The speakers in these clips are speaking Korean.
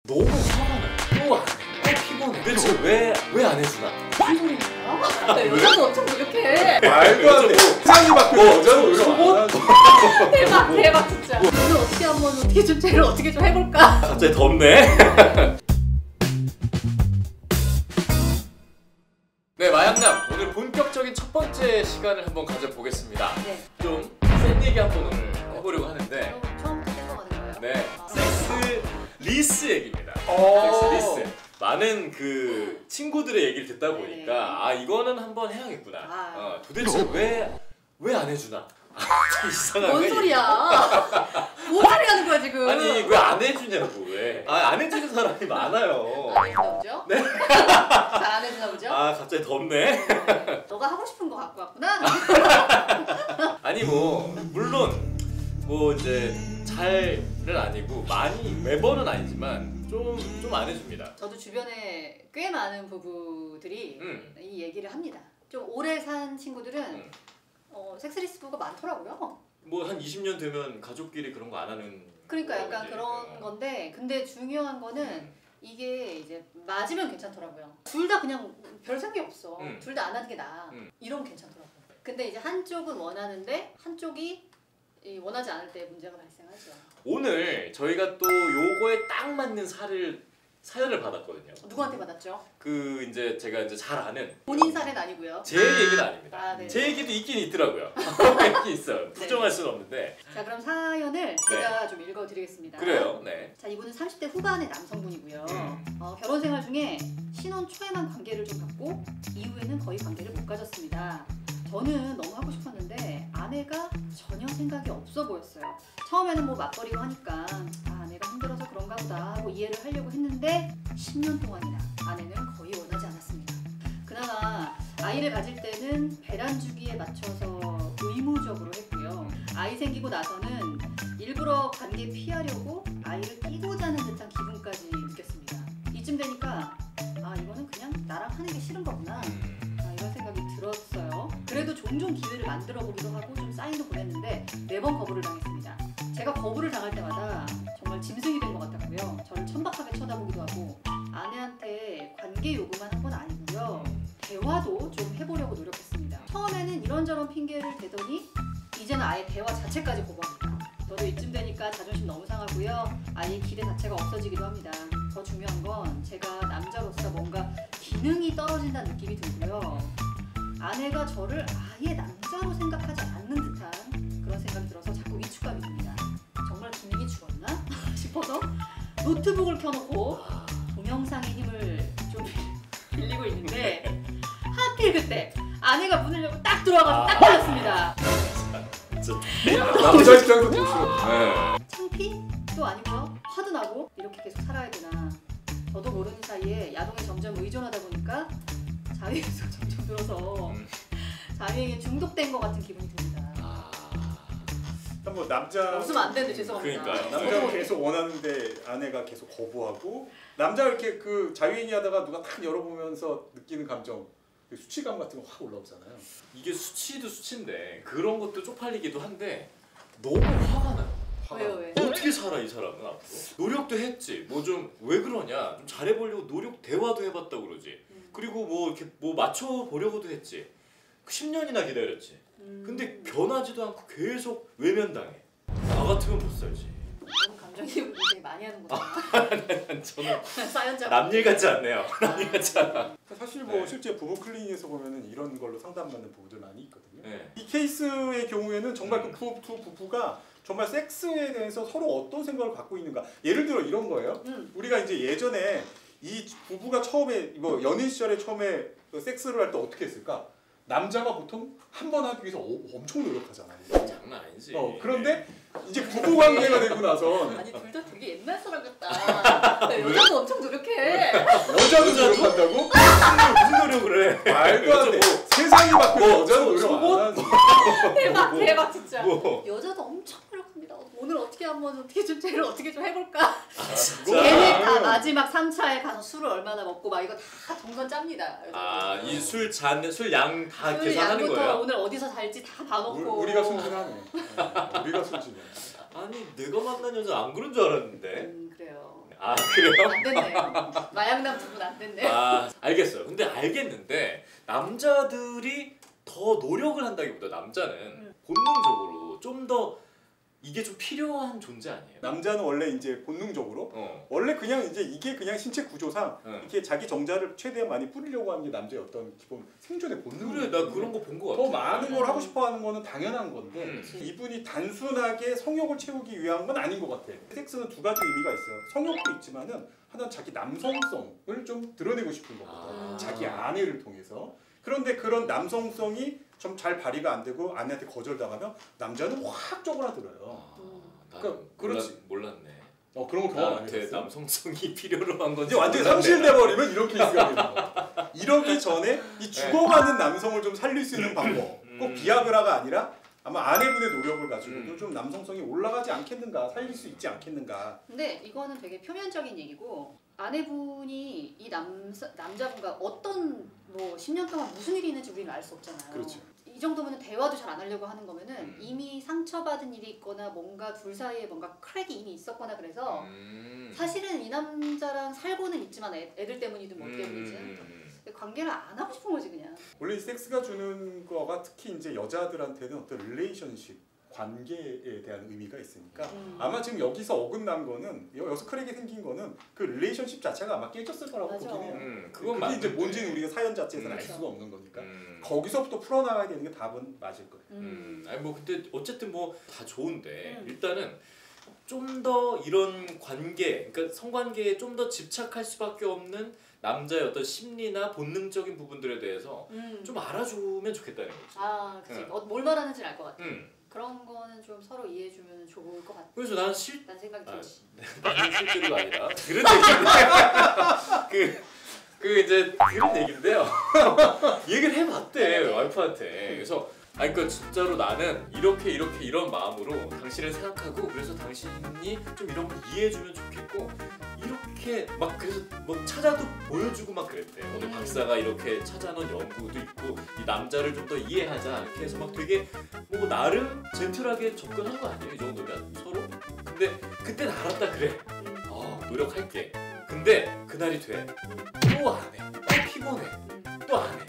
너무 화가 나. 또 피곤해. 대체 왜 안 해주나? 무슨 소리야? 여자도 엄청 노력해. 말도 안 돼. 세상이 바뀌고 여자도 노력 안 하지. 대박 진짜. 오늘 어떻게 한번 어떻게 좀 쟤를 어떻게 좀 해볼까? 갑자기 덥네. 네, 마양남 오늘 본격적인 첫 번째 시간을 한번 가져보겠습니다. 네. 좀 센 얘기 한번 오늘 해보려고 하는데, 처음부터 생각하는 거예요? 네, 섹스 리스 얘기입니다. 어. 섹스 리스. 많은 그 친구들의 얘기를 듣다 보니까 네네. 아 이거는 한번 해야겠구나. 아. 도대체 왜 안 해주나? 이상하네. 뭔 소리야? 뭔 소리 하는 거야 지금? 아니 왜 안 해주냐고 왜? 안 해주는 사람이 많아요. 안 해주나 보죠? 네. 잘 안 해주나 보죠? 갑자기 덥네. 너가 하고 싶은 거 갖고 왔구나? 아니 뭐 물론 뭐 이제 잘은 아니고 많이 매번은 아니지만 좀 안 해줍니다. 저도 주변에 꽤 많은 부부들이 이 얘기를 합니다. 좀 오래 산 친구들은 섹스리스부가 많더라고요. 뭐 한 20년 되면 가족끼리 그런 거 안 하는. 그러니까 약간 거지. 그런 건데, 근데 중요한 거는 이게 이제 맞으면 괜찮더라고요. 둘 다 그냥 별 생각 없어. 둘 다 안 하는 게 나아. 이러면 괜찮더라고요. 근데 이제 한쪽은 원하는데 한쪽이 원하지 않을 때 문제가 발생하죠. 오늘 저희가 또 요거에 딱 맞는 사연을 받았거든요. 누구한테 받았죠? 그 이제 제가 이제 잘 아는 본인 사례는 아니고요. 제 얘기는 아닙니다. 아, 네. 제 얘기도 있긴 있더라고요. 있긴 있어요. 부정할 수는 없는데. 자, 그럼 사연을 제가 좀 읽어드리겠습니다. 그래요. 네. 자, 이분은 30대 후반의 남성분이고요. 결혼 생활 중에 신혼 초에만 관계를 좀 갖고 이후에는 거의 관계를 못 가졌습니다. 저는 너무 하고 싶었는데 아내가 전혀 생각이 없어 보였어요. 처음에는 뭐 맞벌이고 하니까 아내가 힘들어서 그런가 보다 하고 이해를 하려고 했는데 10년 동안이나 아내는 거의 원하지 않았습니다. 그나마 아이를 가질 때는 배란 주기에 맞춰서 의무적으로 했고요. 아이 생기고 나서는 일부러 관계 피하려고 아이를 끼고 자는 듯한 기분까지 느꼈습니다. 이쯤 되니까 이거는 그냥 나랑 하는 게 싫은 거구나. 이런 생각이 들었어요. 그래도 종종 기회를 만들어 보기도 하고 좀 사인도 보냈는데 매번 거부를 당했습니다. 제가 거부를 당할 때마다 정말 짐승이 된 것 같았고요. 저를 천박하게 쳐다보기도 하고, 아내한테 관계 요구만 한 건 아니고요. 대화도 좀 해보려고 노력했습니다. 처음에는 이런저런 핑계를 대더니 이제는 아예 대화 자체까지 거부합니다. 저도 이쯤 되니까 자존심 너무 상하고요. 아예 기대 자체가 없어지기도 합니다. 더 중요한 건 제가 남자로서 뭔가 기능이 떨어진다는 느낌이 들고요. 아내가 저를 아예 남자로 생각하지 않는 듯한 그런 생각이 들어서 자꾸 위축감이 듭니다. 정말 기능이 죽었나 싶어서 노트북을 켜놓고 동영상의 힘을 좀 빌리고 있는데 하필 그때 아내가 문을 열고 딱 들어와가지고 딱 걸렸습니다. 남자 입장에서 보시면 창피도 아니고요. 화도 나고 이렇게 계속 살아야 되나. 저도 모르는 사이에 야동에 점점 의존하다 보니까 자위에서 점점 들어서 자위에 중독된 것 같은 기분이 듭니다. 뭐 남자 웃으면 안 되는데 죄송합니다. 그러니까요. 남자가 계속 원하는데 아내가 계속 거부하고, 남자가 이렇게 그 자유인이 하다가 누가 딱 열어보면서 느끼는 감정, 수치감 같은 거 확 올라오잖아요. 이게 수치도 수치인데 그런 것도 쪽팔리기도 한데 너무 화가 나요. 왜요? 어떻게 살아 이 사람은 앞으로? 노력도 했지. 뭐 좀 왜 그러냐? 좀 잘해보려고 대화도 해봤다고 그러지. 그리고 뭐 이렇게 뭐 맞춰보려고도 했지. 10년이나 기다렸지. 근데 변하지도 않고 계속 외면당해. 나 같으면 못 살지. 너무 감정이입을 굉장히 많이 하는구나. 저는 사연자. 남일 같지 않네요. 남일 같지 않아. 사실 뭐 실제 부부 클리닉에서 보면은 이런 걸로 상담받는 부부들 많이 있거든요. 네. 이 케이스의 경우에는 정말 그 두 부부가 정말 섹스에 대해서 서로 어떤 생각을 갖고 있는가. 예를 들어 이런 거예요. 우리가 이제 예전에 이 부부가 처음에 뭐 연인 시절에 처음에 섹스를 할 때 어떻게 했을까? 남자가 보통 한 번 하기 위해서 엄청 노력하잖아요. 장난 아니지. 그런데 이제 부부 관계가 되고 나서 아니 둘 다 되게 옛날 사람 같다. 여자도 엄청 노력해. 여자도 노력한다고? 무슨 노력을 해? 말도 안 돼. 세상이 바뀌고 여자도 노력 안 하지. 대박 진짜. 뭐. 여자도 엄청 노력합니다. 오늘 어떻게 한번 어떻게 좀 쟤를 어떻게 좀 해볼까. 진짜? 얘네 다 마지막 3차에 가서 술을 얼마나 먹고 막 이거 다 동선 짭니다. 이 술 양 다 술 계산하는 양부터 거예요? 오늘 어디서 살지 다 봐놓고. 우리가 순진하네. 우리가 순진해. 아니 내가 만난 여자 안 그런 줄 알았는데. 그래요. 아 그래요? 안 됐네요. 마약남 두 분 안 됐네. 아 알겠어요. 근데 알겠는데 남자들이 더 노력을 한다기보다 남자는 본능적으로 좀 더 이게 좀 필요한 존재 아니에요? 남자는 원래 이제 본능적으로 원래 그냥 이제 이게 그냥 신체 구조상 이렇게 자기 정자를 최대한 많이 뿌리려고 하는 게 남자의 어떤 기본 생존의 본능. 그래 나 그런 거 본 거 같아. 더 많은 걸 하고 싶어하는 거는 당연한 건데 그치. 이분이 단순하게 성욕을 채우기 위한 건 아닌 것 같아. 섹스는 두 가지 의미가 있어요. 성욕도 있지만은 하나는 자기 남성성을 좀 드러내고 싶은 거거든. 자기 아내를 통해서. 그런데 그런 남성성이 좀 잘 발휘가 안 되고 아내한테 거절당하면 남자는 확 쪼그라들어요. 그러니까 그렇지. 몰랐네. 그런 거 경험 안 나한테 해봤어? 남성성이 필요로 한 건지 이제 완전히 몰랐네. 상실돼 버리면 이런 케이스가 되는 거야. 이러기 전에 이 죽어가는 남성을 좀 살릴 수 있는 방법. 꼭 비아그라가 아니라 아마 아내분의 노력을 가지고도 좀 남성성이 올라가지 않겠는가, 살릴 수 있지 않겠는가. 근데 이거는 되게 표면적인 얘기고 아내분이 이 남자분과 어떤 뭐 10년 동안 무슨 일이 있는지 우리는 알 수 없잖아요. 그렇죠. 이 정도면 대화도 잘 안 하려고 하는 거면은 이미 상처받은 일이 있거나 뭔가 둘 사이에 뭔가 크랙이 이미 있었거나 그래서 사실은 이 남자랑 살고는 있지만 애들 때문이든 뭐 때문이든 관계를 안 하고 싶은 거지 그냥. 원래 이 섹스가 주는 거가 특히 이제 여자들한테는 어떤 릴레이션십 관계에 대한 의미가 있으니까 아마 지금 여기서 어긋난 거는 여기서 크랙이 생긴 거는 그 릴레이션십 자체가 아마 깨졌을 거라고 맞아. 보긴 해요. 그건 그게 이제 맞는데. 뭔지는 우리가 사연 자체에서는 알 그렇죠. 수가 없는 거니까 거기서부터 풀어나가야 되는 게 답은 맞을 거예요. 아니 뭐 근데 어쨌든 뭐 다 좋은데 일단은 좀 더 이런 관계, 그러니까 성관계에 좀 더 집착할 수밖에 없는 남자의 어떤 심리나 본능적인 부분들에 대해서 좀 알아주면 좋겠다는 거지. 아, 그치. 응. 뭘 말하는지는 알 것 같아. 응. 그런 거는 좀 서로 이해해주면 좋을 것 같아. 그래서 난 실, 난 생각이 들지. 나는 실제로가 아니라 그런 얘기인데 그 이제 그런 얘기인데요. 얘기를 해봤대 와이프한테. 그래서 아니 그러니까 진짜로 나는 이렇게 이런 마음으로 당신을 생각하고 그래서 당신이 좀 이런 걸 이해해주면 좋겠고 이렇게 막 그래서 뭐 찾아도 보여주고 막 그랬대. 오늘 박사가 이렇게 찾아놓은 연구도 있고 이 남자를 좀 더 이해하자 이렇게 해서 막 되게 뭐 나름 젠틀하게 접근한 거 아니에요 이 정도면 서로? 근데 그땐 알았다 그래. 노력할게. 근데 그날이 돼. 또 안 해. 또 피곤해. 또 안 해.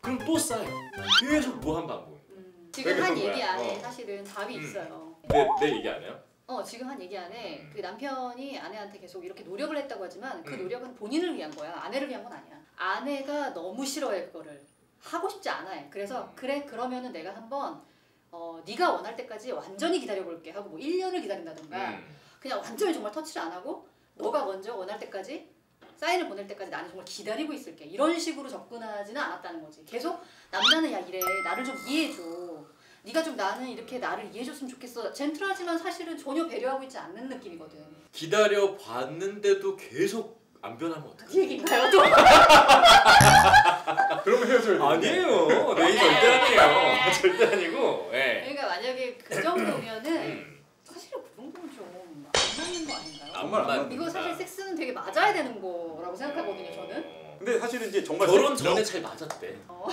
그럼 또 쌓여. 계속 무한 반복. 지금 왜 한 그런 얘기 거야? 안에 사실은 답이 있어요. 내 얘기 안 해요? 지금 한 얘기 안에 그 남편이 아내한테 계속 이렇게 노력을 했다고 하지만 그 노력은 본인을 위한 거야. 아내를 위한 건 아니야. 아내가 너무 싫어해 그거를. 하고 싶지 않아 해. 그래서 그래 그러면은 내가 한번 네가 원할 때까지 완전히 기다려볼게 하고 뭐 1년을 기다린다던가 그냥 완전히 정말 터치를 안 하고 너가 먼저 원할 때까지 사인을 보낼 때까지 나는 정말 기다리고 있을게 이런 식으로 접근하지는 않았다는 거지. 계속 남자는 야 이래 나를 좀 이해해줘. 네가 좀 나는 이렇게 나를 이해해줬으면 좋겠어. 젠틀하지만 사실은 전혀 배려하고 있지 않는 느낌이거든. 기다려 봤는데도 계속 안 변하면 어떡해? 그 얘기인가요 또? 그러면 헤어져야 돼. 아니에요. 내 얘기 절대 아니에요. 절대 아니고. 예. 그러니까 만약에 그 정도면은 사실은 그 정도는 좀 안 맞는 거 아닌가요? 정말 안 맞는 이거 사실 섹스는 되게 맞아야 되는 거라고 생각하거든요 저는. 근데 사실은 이제 정말 결혼 전에 잘 맞았대. 어.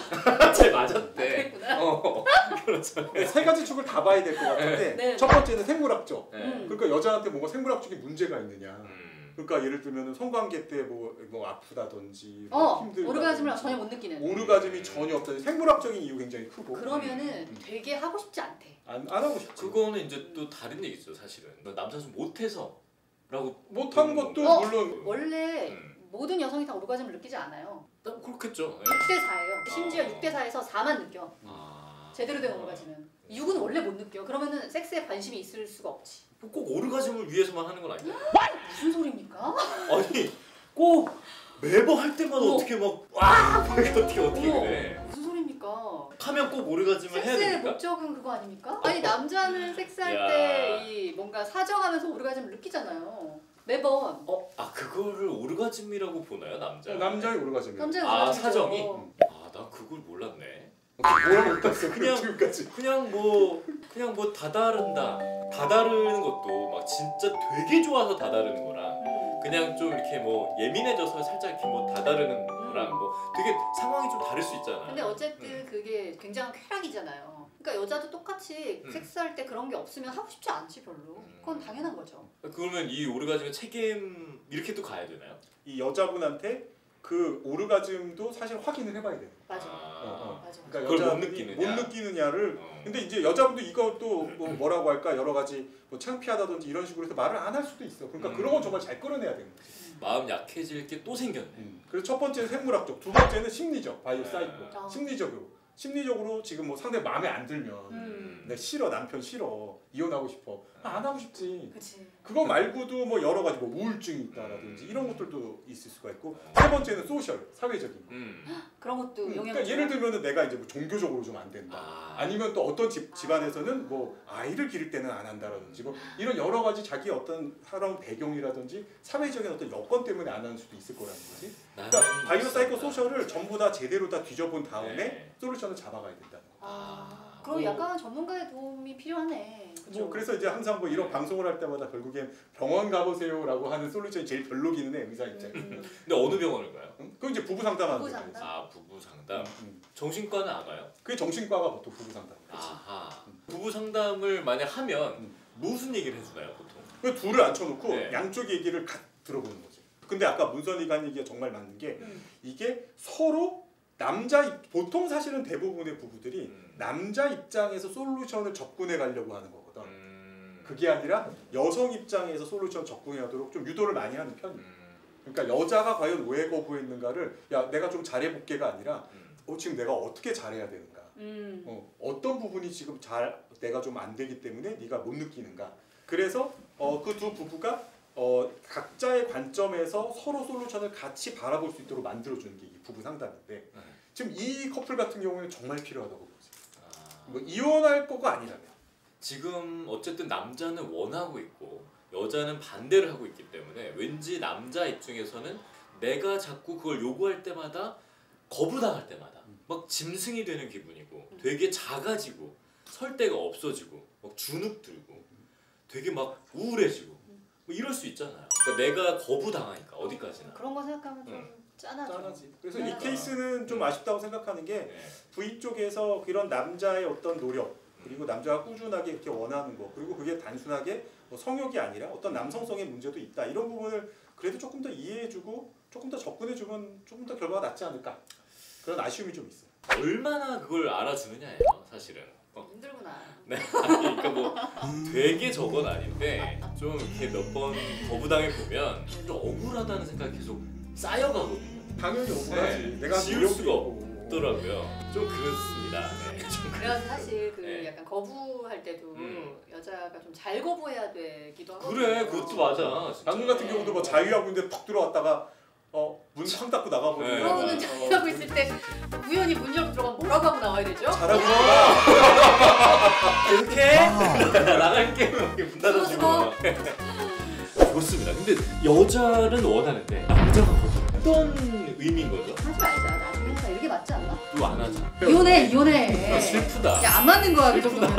잘 맞았대. 그랬구나. 결혼 전에. 세 가지 축을 다 봐야 될 것 같은데 네. 첫 번째는 생물학적. 네. 그러니까 여자한테 뭔가 생물학적인 문제가 있느냐. 그러니까 예를 들면 성관계 때 뭐 아프다든지 뭐 힘들다든지 오르가즘을 전혀 못 느끼는. 오르가즘이 전혀 없다든지 생물학적인 이유 굉장히 크고 그러면은 되게 하고 싶지 않대. 안 하고 싶지. 그거는 이제 또 다른 얘기죠 사실은. 남자 좀 못해서라고. 못한 것도 물론 원래 모든 여성이 다 오르가즘을 느끼지 않아요. 그렇겠죠. 6대 4예요. 심지어 6대 4에서 4만 느껴. 아. 제대로 된 오르가즘은. 6은 원래 못 느껴. 그러면은 섹스에 관심이 있을 수가 없지. 꼭 오르가즘을 위해서만 하는 건 아니야. 무슨 소리입니까? 아니 꼭 매번 할 때마다 어떻게 막와 어떻게 어머, 그래. 무슨 소리입니까? 하면 꼭 오르가즘을 해야 섹스의 됩니까? 목적은 그거 아닙니까? 아니 남자는 섹스할 야. 때 이 뭔가 사정하면서 오르가즘을 느끼잖아요. 매번. 그거를 오르가즘이라고 보나요 남자? 남자의 오르가즘이에요. 남자는 아, 오르가즘이죠. 사정이? 나 그걸 몰랐네. 뭘 못했어 그냥- 지금까지. 그냥 뭐 다다르는 것도 막 진짜 되게 좋아서 다다르는 거랑 그냥 좀 이렇게 뭐 예민해져서 살짝 이렇게 뭐 다다르는 거랑 뭐 되게 상황이 좀 다를 수 있잖아. 근데 어쨌든 그게 굉장한 쾌락이잖아요. 그러니까 여자도 똑같이 음. 섹스할 때 그런 게 없으면 하고 싶지 않지 별로. 그건 당연한 거죠. 그러면 이 오르가즘의 책임 이렇게 또 가야 되나요? 이 여자분한테 그 오르가즘도 사실 확인을 해봐야 돼요. 맞아. 아. 맞아. 그러니까 그걸 못 여자분이 느끼느냐. 못 느끼느냐를. 어. 근데 이제 여자분도 이것도 뭐라고 할까 여러 가지 뭐 창피하다든지 이런 식으로 해서 말을 안 할 수도 있어. 그러니까 그런 건 정말 잘 끌어내야 되는 거지. 마음 약해질 게 또 생겼네. 그래서 첫 번째는 생물학적, 두 번째는 심리적, 바이오 사이코. 아. 심리적으로 지금 뭐 상대 마음에 안 들면 내가 싫어, 남편 싫어, 이혼하고 싶어, 안 하고 싶지. 그치. 그거 말고도 뭐 여러 가지 뭐 우울증이 있다라든지 이런 것들도 있을 수가 있고, 세 번째는 소셜, 사회적인 거. 그런 것도 영향을 그러니까 예를 들면은 내가 이제 뭐 종교적으로 좀 안 된다. 아니면 또 어떤 집안에서는 뭐 아이를 기를 때는 안 한다라든지 뭐 이런 여러 가지 자기 어떤 살아온 배경이라든지 사회적인 어떤 여건 때문에 안 하는 수도 있을 거라는 거지. 그러니까 바이오 사이코 소셜을 전부 다 제대로 다 뒤져본 다음에 네. 솔루션을 잡아가야 된다는 거. 그럼 약간 전문가의 도움이 필요하네. 그죠? 뭐 그래서 이제 항상 뭐 이런 방송을 할 때마다 결국엔 병원 가보세요라고 하는 솔루션이 제일 별로기는 해, 의사 입장에서. 근데 어느 병원을 가요? 그건 이제 부부 상담하는 부부 거예요. 상담? 아 부부 상담. 정신과는 안 가요? 그게 정신과가 보통 부부 상담. 아하. 부부 상담을 만약 하면 무슨 얘기를 해주나요 보통? 그 둘을 앉혀놓고 네. 양쪽 얘기를 각 들어보는 거지. 근데 아까 문선이가 한 얘기가 정말 맞는 게 이게 서로 보통 사실은 대부분의 부부들이 남자 입장에서 솔루션을 접근해 가려고 하는 거거든. 그게 아니라 여성 입장에서 솔루션 접근하도록 좀 유도를 많이 하는 편이에요. 그러니까 여자가 과연 왜 거부했는가를 야 내가 좀 잘해볼게가 아니라 지금 내가 어떻게 잘해야 되는가. 어떤 부분이 지금 내가 좀 안 되기 때문에 네가 못 느끼는가. 그래서 그 두 부부가 각자의 관점에서 서로 솔루션을 같이 바라볼 수 있도록 만들어주는 게 이 부부 상담인데 지금 이 커플 같은 경우에는 정말 필요하다고 보지. 뭐 이혼할 거가 아니라면. 지금 어쨌든 남자는 원하고 있고 여자는 반대를 하고 있기 때문에 왠지 남자 입장에서는 내가 자꾸 그걸 요구할 때마다 거부당할 때마다 막 짐승이 되는 기분이고 되게 작아지고 설 데가 없어지고 막 주눅 들고 되게 막 우울해지고 뭐 이럴 수 있잖아요. 그러니까 내가 거부당하니까 어디까지나. 그런 거 생각하면 좀 짠하죠. 짠하지. 그래서 이 케이스는 좀 아쉽다고 생각하는 게 V 쪽에서 이런 남자의 어떤 노력 그리고 남자가 꾸준하게 이렇게 원하는 거 그리고 그게 단순하게 뭐 성욕이 아니라 어떤 남성성의 문제도 있다 이런 부분을 그래도 조금 더 이해해주고 조금 더 접근해주면 조금 더 결과가 낫지 않을까 그런 아쉬움이 좀 있어요. 얼마나 그걸 알아주느냐예요 사실은. 힘들구나. 네, 그러니까 뭐 되게 저건 아닌데 좀 이렇게 몇 번 거부당해 보면 좀 억울하다는 생각이 계속 쌓여가거든요. 당연히 억울하지. 네, 내가 지울 노력도 수가 있고. 없더라고요. 좀 그렇습니다. 네, 좀 그래서 사실 그 네. 약간 거부할 때도 여자가 좀 잘 거부해야 되기도 하고. 그래, 그것도 맞아. 진짜. 방금 같은 경우도 뭐 자유하고 있는데 팍 들어왔다가 문 창 닫고 나가버리는. 네. 그러고는 자유하고 있을 때 우연히 문 열고 들어가면 뭐라고 하고 나와야 되죠? 잘하고 계속해? 나갈게. 문 닫아주고. 좋습니다. 근데 여자는 원하는데 남자가 거부. 어떤 의미인 거죠? 하지 말자. 나중에 하자. 이렇게 맞지 않나? 또 안 하자. 이혼해. 슬프다. 야, 안 맞는 거야 그 정도면.